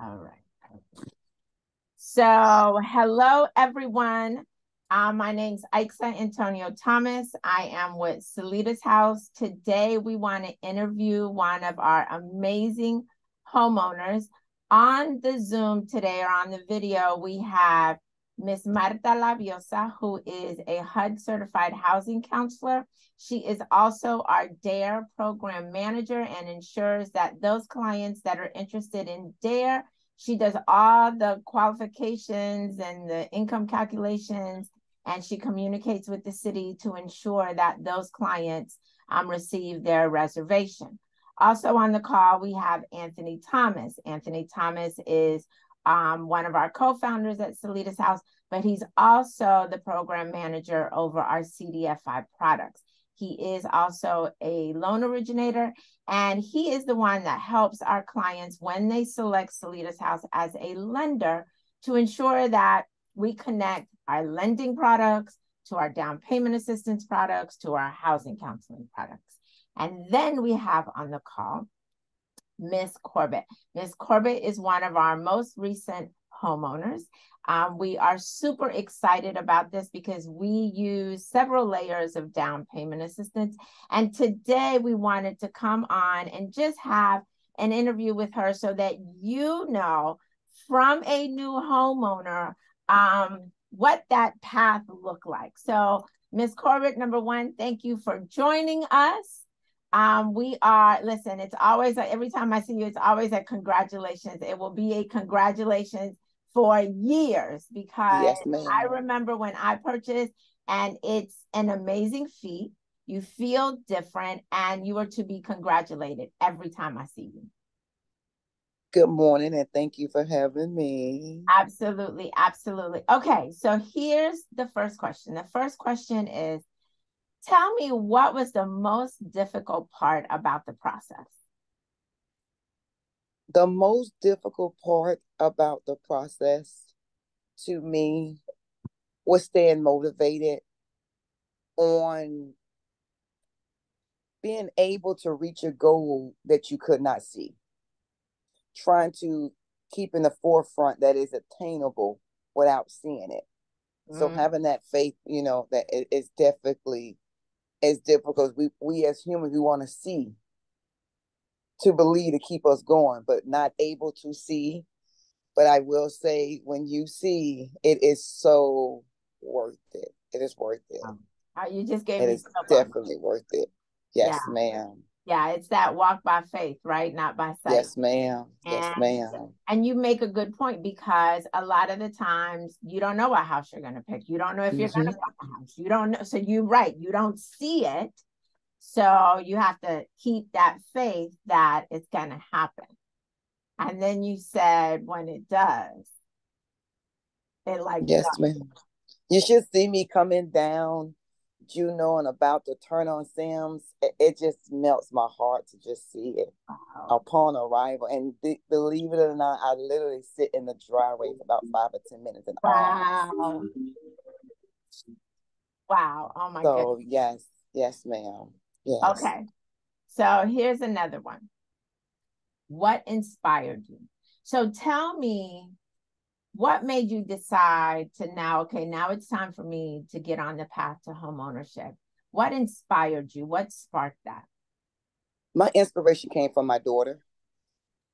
All right. So, hello, everyone. My name's Aixa Antonio Thomas. I am with Solita's house. Today, we want to interview one of our amazing homeowners. On the Zoom today, or on the video, we have Miss Marta Labiosa, who is a HUD certified housing counselor. She is also our DARE program manager and ensures that those clients that are interested in DARE, she does all the qualifications and the income calculations, and she communicates with the city to ensure that those clients receive their reservation. Also on the call, we have Anthony Thomas. Anthony Thomas is one of our co-founders at Solita's house, but he's also the program manager over our CDFI products. He is also a loan originator, and he is the one that helps our clients when they select Solita's house as a lender to ensure that we connect our lending products to our down payment assistance products to our housing counseling products. And then we have on the call Miss Corbitt. Miss Corbitt is one of our most recent homeowners. We are super excited about this because we use several layers of down payment assistance. And today we wanted to come on and just have an interview with her so that you know from a new homeowner what that path looked like. So Miss Corbitt, number one, thank you for joining us. Listen, it's always, every time I see you, it's always a congratulations. It will be a congratulations for years because Yes, ma'am. I remember when I purchased, and it's an amazing feat. You feel different, and you are to be congratulated every time I see you. Good morning, and thank you for having me. Absolutely, absolutely. Okay, so here's the first question. The first question is, tell me what was the most difficult part about the process? The most difficult part about the process to me was staying motivated on being able to reach a goal that you could not see. Trying to keep in the forefront that is attainable without seeing it. So having that faith, that it is definitely as difficult. We as humans, we want to see, to believe, to keep us going, but not able to see. But I will say, when you see, it is so worth it. It is worth it. You just gave it me is definitely worth it. Yes, ma'am. Yeah, it's that walk by faith, right? Not by sight. Yes, ma'am. Yes, ma'am. And you make a good point, because a lot of the times you don't know what house you're going to pick. You don't know if you're going to buy a house. You don't know. So you're right. You don't see it. So you have to keep that faith that it's going to happen. And then you said when it does, it like yes, does. ma'am. You should see me coming down Juno and about to turn on Sims. It just melts my heart to just see it upon arrival. And believe it or not, I literally sit in the driveway for about 5 or 10 minutes. And wow. Wow. Oh my goodness. So yes, ma'am. Yes. Okay. So here's another one. What inspired you? So tell me, what made you decide to now it's time for me to get on the path to home ownership? What inspired you? What sparked that? My inspiration came from my daughter.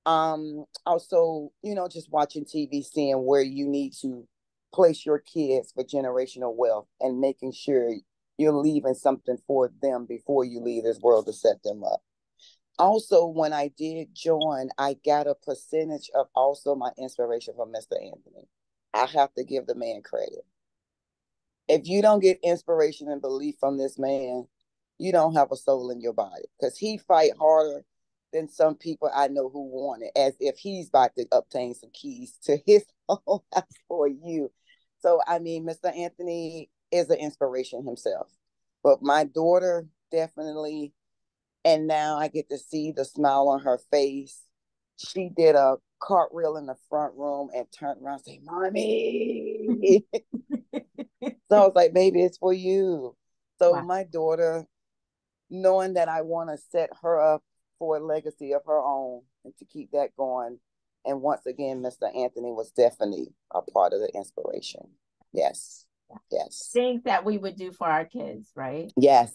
Also, just watching TV, seeing where you need to place your kids for generational wealth and making sure you're leaving something for them before you leave this world to set them up. Also, when I did join, I got a percentage of also my inspiration from Mr. Anthony. I have to give the man credit. If you don't get inspiration and belief from this man, you don't have a soul in your body, because he fight harder than some people I know who want it, as if he's about to obtain some keys to his home house for you. So, I mean, Mr. Anthony is an inspiration himself. But my daughter, definitely. And now I get to see the smile on her face. She did a cartwheel in the front room and turned around and said, "Mommy." So I was like, "Baby, it's for you." So my daughter, knowing that I want to set her up for a legacy of her own and to keep that going, And once again, Mr. Anthony was definitely a part of the inspiration. Yes. Yes. Things that we would do for our kids, right? Yes.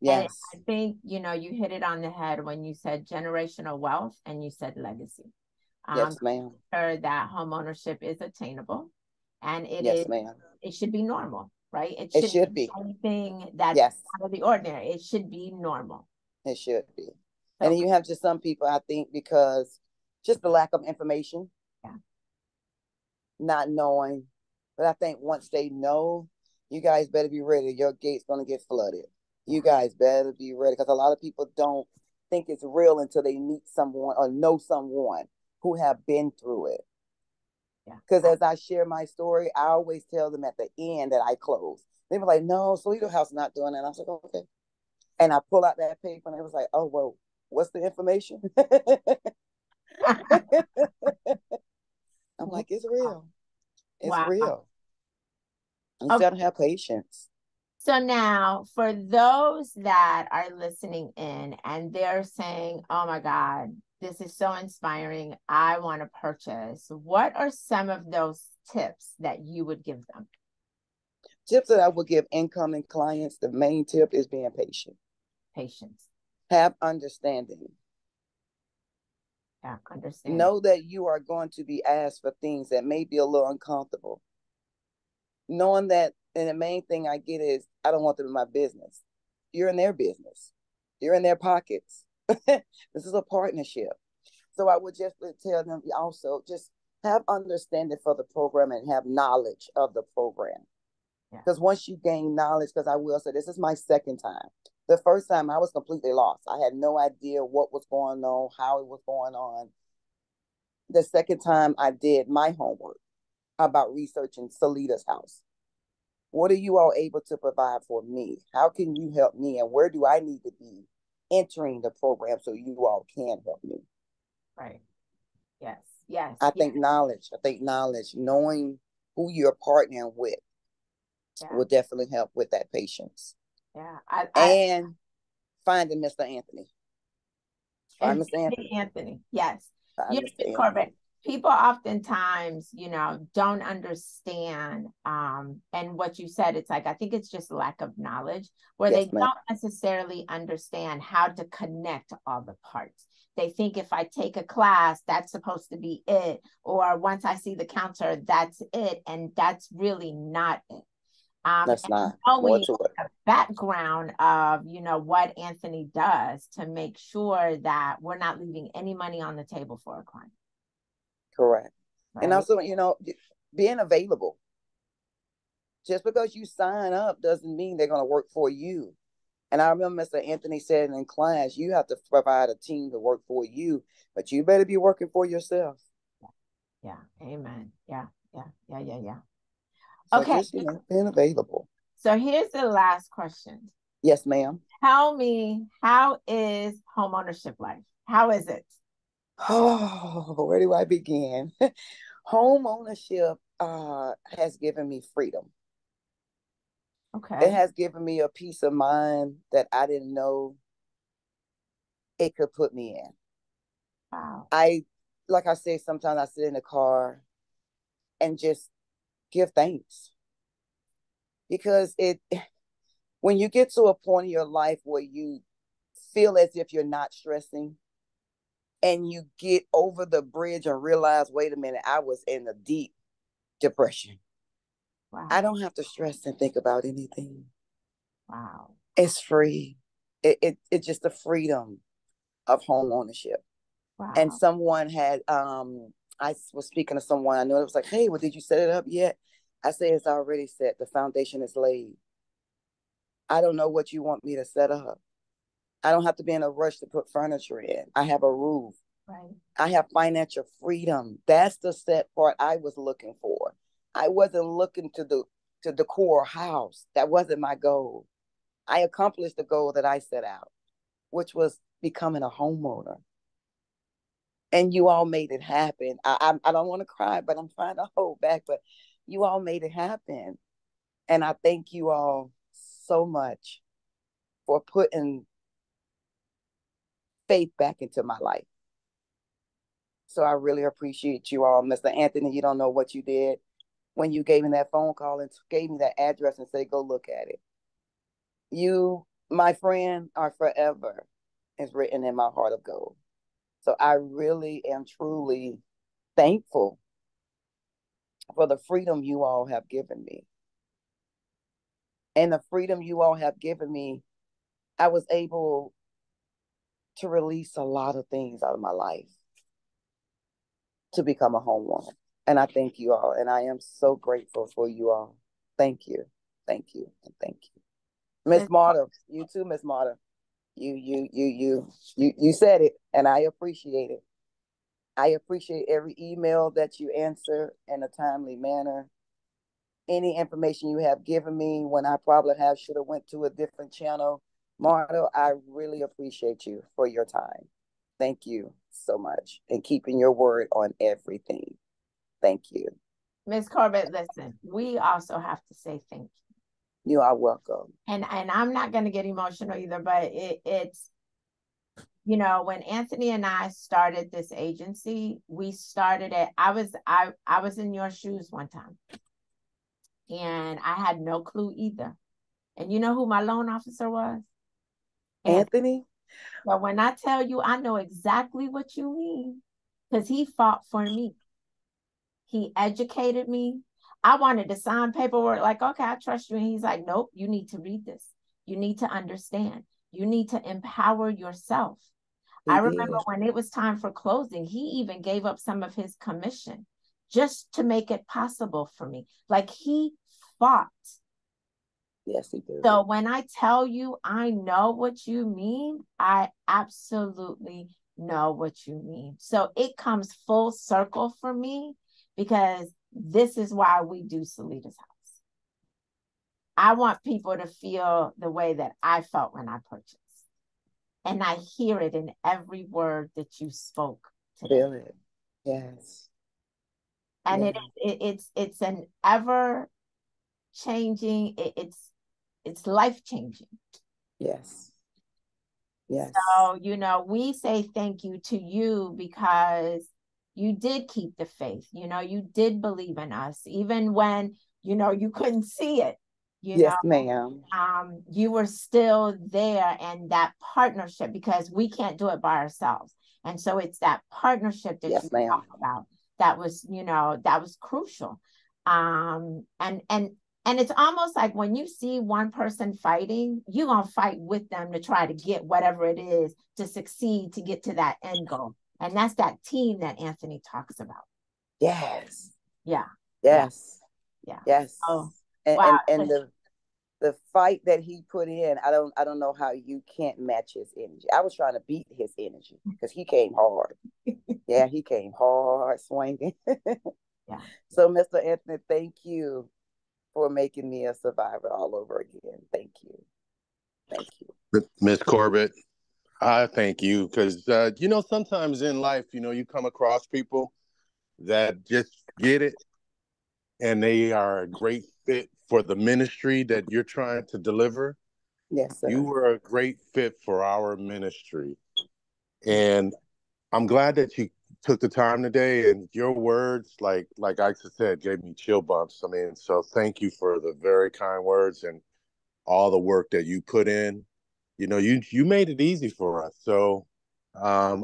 And Yes. I think, you hit it on the head when you said generational wealth and you said legacy. Yes, ma'am. Sure that home ownership is attainable and Yes, ma'am. it should be normal, right? It shouldn't should be. anything that's Yes. out of the ordinary. It should be normal. It should be. So, And then you have just some people, I think, because just the lack of information, yeah. not knowing. But I think once they know, you guys better be ready. Your gate's going to get flooded. You guys better be ready, because a lot of people don't think it's real until they meet someone or know someone who have been through it. Because as I share my story, I always tell them at the end that I close. They were like, no, Solita House not doing that. And I was like, okay. And I pull out that paper and it was like, oh, well, what's the information? I'm like, it's real. It's Wow. real. You Okay. gotta have patience. So now, for those that are listening in and they're saying, oh my God, this is so inspiring, I want to purchase, what are some of those tips that you would give them? Tips that I would give incoming clients, the main tip is being patient. Patience. Have understanding. Yeah, understand. Know that you are going to be asked for things that may be a little uncomfortable. Knowing that, and the main thing I get is, I don't want them in my business. You're in their business. You're in their pockets. This is a partnership. So I would just tell them also, just have understanding for the program and have knowledge of the program. Because once you gain knowledge, because I will say, this is my second time. The first time I was completely lost. I had no idea what was going on, how it was going on. The second time I did my homework about researching Solita's house. What are you all able to provide for me? How can you help me? And where do I need to be entering the program so you all can help me? Right. Yes. Yes. I think knowledge, knowing who you're partnering with will definitely help with that patience. Yeah. And finding Mr. Anthony. Find Mr. Anthony. Yes. Find Mr. Corbitt. People oftentimes, don't understand. And what you said, it's like, I think it's just lack of knowledge where they don't necessarily understand how to connect all the parts. They think if I take a class, that's supposed to be it. Or once I see the counselor, that's it. And that's really not it. That's not more to it. A background of what Anthony does to make sure that we're not leaving any money on the table for a client. Correct. Right? And also, being available. Just because you sign up doesn't mean they're going to work for you. And I remember Mr. Anthony said in class, you have to provide a team to work for you, but you better be working for yourself. Yeah. Amen. Yeah. So okay. just, being available. So here's the last question. Yes, ma'am. Tell me, how is homeownership life? How is it? Oh, where do I begin? Homeownership has given me freedom. Okay. It has given me a peace of mind that I didn't know it could put me in. Wow. Like I said, sometimes I sit in the car and just give thanks. Because when you get to a point in your life where you feel as if you're not stressing and you get over the bridge and realize, wait a minute, I was in a deep depression. Wow. I don't have to stress and think about anything. Wow. It's free. It's just the freedom of home ownership. Wow. And someone had, I was speaking to someone, I know it was like, hey, well, did you set it up yet? I said, it's already set. The foundation is laid. I don't know what you want me to set up. I don't have to be in a rush to put furniture in. I have a roof. Right. I have financial freedom. That's the set part I was looking for. I wasn't looking to decor a house. That wasn't my goal. I accomplished the goal that I set out, which was becoming a homeowner. And you all made it happen. I don't want to cry, but I'm trying to hold back. But you all made it happen. And I thank you all so much for putting faith back into my life. So I really appreciate you all. Mr. Anthony, you don't know what you did when you gave me that phone call and gave me that address and said, go look at it. You, my friend, are forever is written in my heart of gold. So I really am truly thankful for the freedom you all have given me. And the freedom you all have given me, I was able to release a lot of things out of my life to become a homeowner. And I thank you all. And I am so grateful for you all. Thank you. Thank you. And thank you. Miss Marta, you too, Miss Marta. You said it, and I appreciate it. I appreciate every email that you answer in a timely manner. Any information you have given me when I probably should have went to a different channel. Marta, I really appreciate you for your time. Thank you so much. And keeping your word on everything. Thank you. Ms. Corbitt, listen, we also have to say thank you. You are welcome. And I'm not going to get emotional either, but it's, you know, when Anthony and I started this agency, we started it. I was in your shoes one time, and I had no clue either. And you know who my loan officer was? Anthony? But when I tell you, I know exactly what you mean, because he fought for me. He educated me. I wanted to sign paperwork like, okay, I trust you. And he's like, nope, you need to read this. You need to understand. You need to empower yourself. I remember when it was time for closing, he even gave up some of his commission just to make it possible for me. Like, he fought. Yes, he did. So when I tell you I know what you mean, I absolutely know what you mean. So it comes full circle for me, because this is why we do Solita's House. I want people to feel the way that I felt when I purchased. And I hear it in every word that you spoke today. Feel it. Yes. And it's an ever changing, it's life changing. Yes. Yes. So, you know, we say thank you to you because you did keep the faith. You know, you did believe in us, even when, you know, you couldn't see it. Yes, ma'am. You were still there, and that partnership, because we can't do it by ourselves. And so it's that partnership that you talk about that was, you know, that was crucial. And it's almost like when you see one person fighting, you're going to fight with them to try to get whatever it is to succeed, to get to that end goal. And that's that team that Anthony talks about. Yes. Yeah. Yes. Yeah. Yes. Oh, and, wow. and the fight that he put in, I don't know how you can't match his energy. I was trying to beat his energy because he came hard. Yeah, he came hard swinging. Yeah. So, Mr. Anthony, thank you for making me a survivor all over again. Thank you. Thank you. Ms. Corbitt, I thank you because, you know, sometimes in life, you know, you come across people that just get it and they are a great fit for the ministry that you're trying to deliver. Yes, sir. You were a great fit for our ministry. And I'm glad that you took the time today, and your words, like Isa said, gave me chill bumps. I mean, so thank you for the very kind words and all the work that you put in. You know, you made it easy for us. So I'm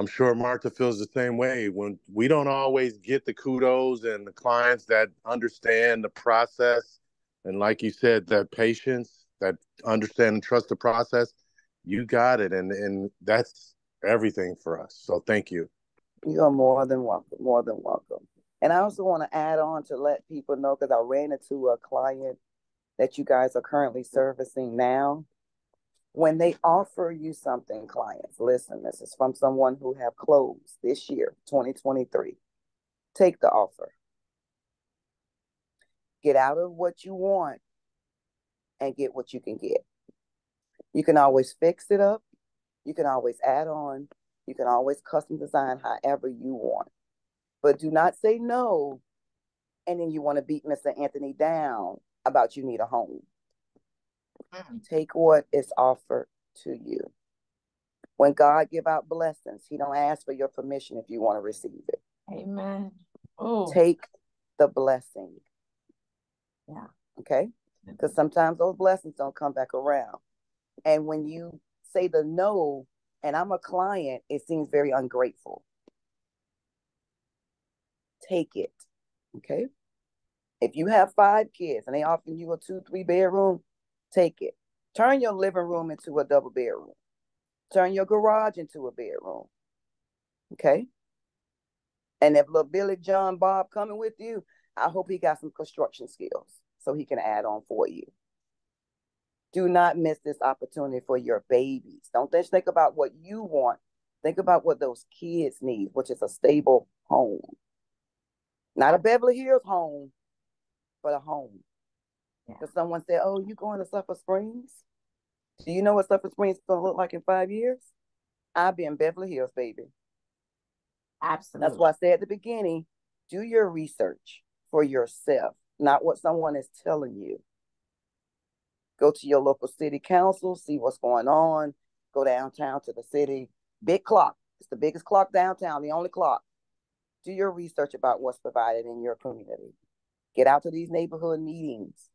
sure Martha feels the same way. When we don't always get the kudos and the clients that understand the process, and like you said, that patience, that understand and trust the process, you got it, and that's everything for us. So thank you. You are more than welcome. More than welcome. And I also want to add on to let people know, because I ran into a client that you guys are currently servicing now. When they offer you something, clients, listen, this is from someone who have closed this year, 2023. Take the offer. Get out of what you want and get what you can get. You can always fix it up. You can always add on. You can always custom design however you want. But do not say no, and then you want to beat Mr. Anthony down about you need a home. Take what is offered to you. When God give out blessings, he don't ask for your permission if you want to receive it. Amen. Oh, Take the blessing. yeah. Okay? Because sometimes those blessings don't come back around. And when you say the no, and I'm a client, it seems very ungrateful. Take it. Okay? If you have 5 kids and they offering you a 2-3 bedroom, take it. Turn your living room into a double bedroom. Turn your garage into a bedroom. Okay? And if little Billy, John, Bob coming with you, I hope he got some construction skills so he can add on for you. Do not miss this opportunity for your babies. Don't just think about what you want. Think about what those kids need, which is a stable home. Not a Beverly Hills home, but a home. Because someone said, oh, you going to Sulphur Springs? Do you know what Sulphur Springs is going to look like in 5 years? I'll be in Beverly Hills, baby. Absolutely. That's why I said at the beginning, do your research for yourself, not what someone is telling you. Go to your local city council, see what's going on. Go downtown to the city. Big clock. It's the biggest clock downtown, the only clock. Do your research about what's provided in your community. Get out to these neighborhood meetings.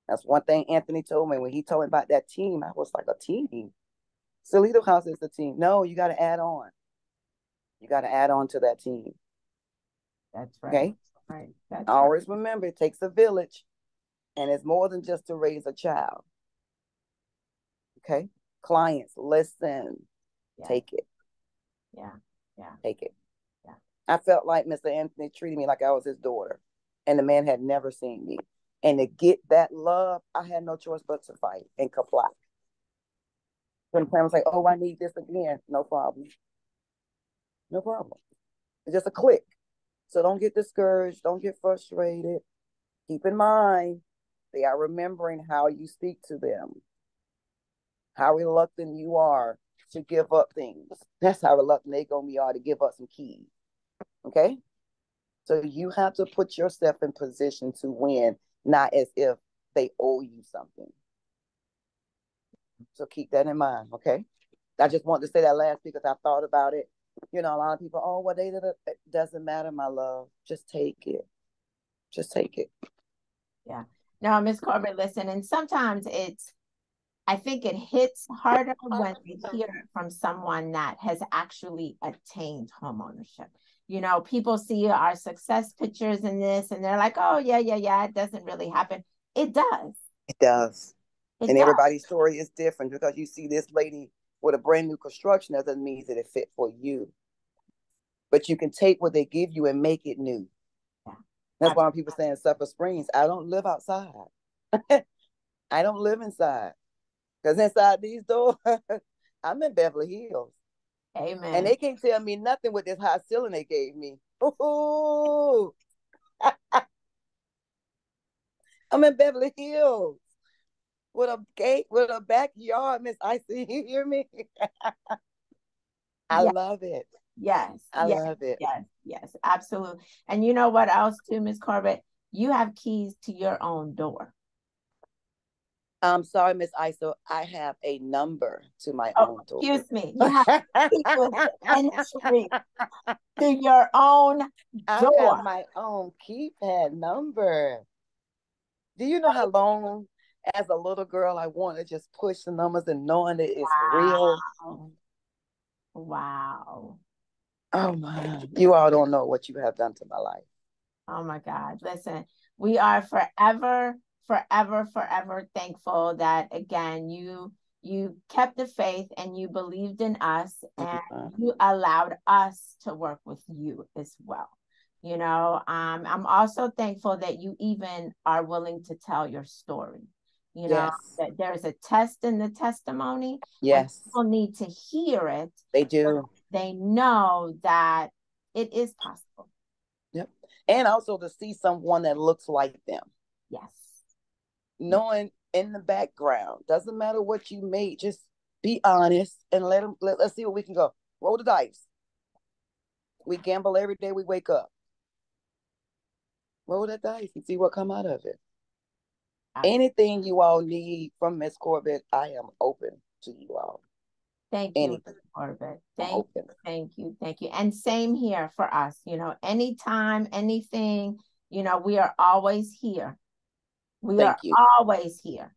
That's one thing Anthony told me when he told me about that team. I was like, a team? Solita House is the team. No, you got to add on. You got to add on to that team. That's right. Okay? Right. That's Always remember, it takes a village, and it's more than just to raise a child. Okay? Clients, listen. Yeah. Take it. Yeah. Yeah. Take it. Yeah. I felt like Mr. Anthony treated me like I was his daughter, and the man had never seen me. And to get that love, I had no choice but to fight and comply. When the parents like, oh, I need this again. No problem. No problem. It's just a click. So don't get discouraged. Don't get frustrated. Keep in mind, they are remembering how you speak to them, how reluctant you are to give up things. That's how reluctant they gonna be are to give up some keys. Okay? So you have to put yourself in position to win, not as if they owe you something. So keep that in mind, okay? I just wanted to say that last because I thought about it. You know, a lot of people, oh, well, it doesn't matter, my love. Just take it. Just take it. Yeah. No, Miss Corbitt, listen, and sometimes I think it hits harder when they hear it from someone that has actually attained homeownership. You know, people see our success pictures in this and they're like, oh, yeah, it doesn't really happen. It does. It does. It and does. Everybody's story is different. Because you see this lady with a brand new construction doesn't mean that it fit for you. But you can take what they give you and make it new. Yeah. That's why people saying Sulphur Springs. I don't live outside. I don't live inside. Because inside these doors, I'm in Beverly Hills. Amen. And they can't tell me nothing with this high ceiling they gave me. Ooh. I'm in Beverly Hills with a gate, with a backyard, Miss Icy. You hear me? I love it. Yes. I love it. Yes, absolutely. And you know what else too, Miss Corbitt? You have keys to your own door. I'm sorry, Miss Iso. I have a number to my own door. Excuse me. You have entry to your own door. I have my own keypad number. Do you know how long, as a little girl, I want to just push the numbers and knowing that it's real? Wow. Oh my! You all don't know what you have done to my life. Oh my God! Listen, we are forever thankful that again you kept the faith and you believed in us and you allowed us to work with you as well. You know, I'm also thankful that you even are willing to tell your story. You know, that there's a test in the testimony. Yes. And people need to hear it. They do. They know that it is possible. Yep. And also to see someone that looks like them. Yes. Knowing in the background, doesn't matter what you made, just be honest and let's see what we can go. Roll the dice. We gamble every day we wake up. Roll that dice and see what come out of it. Anything you all need from Miss Corbitt, I am open to you all. Thank you, Anything. Corbitt. Open. Thank you. And same here for us. Anytime, anything, we are always here. We are Thank you. always here.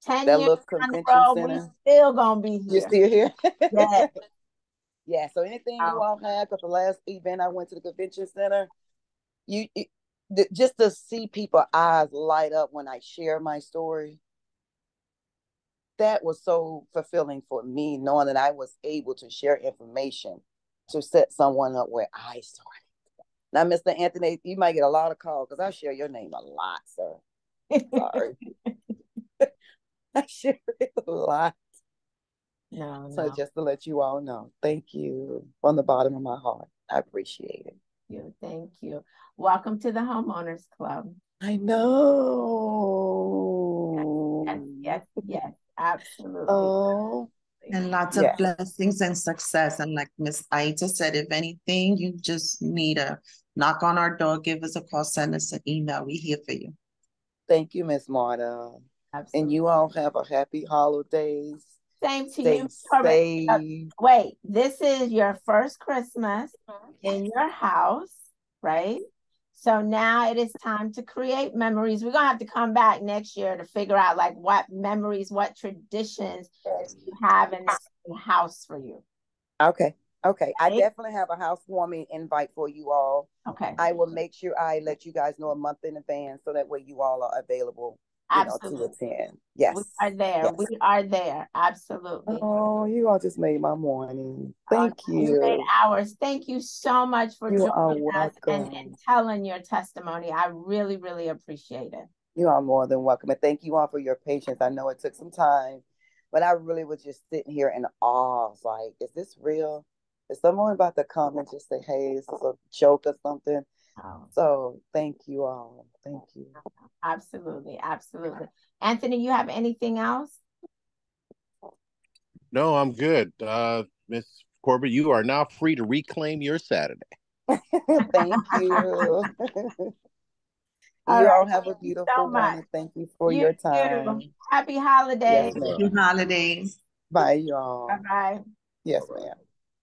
10 That years little down the convention road, we center. still gonna be You're here. still here? Yes. Yeah. So anything you all have, because the last event I went to the convention center, just to see people's eyes light up when I share my story, that was so fulfilling for me, knowing that I was able to share information to set someone up where I started. Now, Mr. Anthony, you might get a lot of calls because I share your name a lot, sir. Sorry. I share it a lot. No. So just to let you all know, thank you from the bottom of my heart. I appreciate it. Thank you. Welcome to the Homeowners Club. I know. Yes, absolutely. Oh. And lots of blessings and success. And like Miss Aita said, if anything, you just need to knock on our door, give us a call, send us an email. We're here for you. Thank you, Miss Marta. Absolutely. And you all have a happy holidays. Same to Stay you. safe. Wait, this is your first Christmas in your house, right? So now it is time to create memories. We're gonna have to come back next year to figure out like what memories, what traditions you have in this house for you. Okay. I definitely have a housewarming invite for you all. Okay. I will make sure I let you guys know a month in advance so that way you all are available, to attend. Yes. We are there. Yes. We are there. Absolutely. Oh, you all just made my morning. Thank you. Great hours. Thank you so much for joining us and telling your testimony. I really, really appreciate it. You are more than welcome. And thank you all for your patience. I know it took some time, but I really was just sitting here in awe. I was like, is this real? Is someone about to come and just say, hey, this is a joke or something? So thank you all. Thank you. Absolutely. Anthony, you have anything else? No, I'm good. Miss Corbitt, you are now free to reclaim your Saturday. Thank you. You all have a beautiful one, and thank you for your time. Happy holidays. Yes, Happy holidays. Bye, y'all. Bye-bye. Yes, ma'am.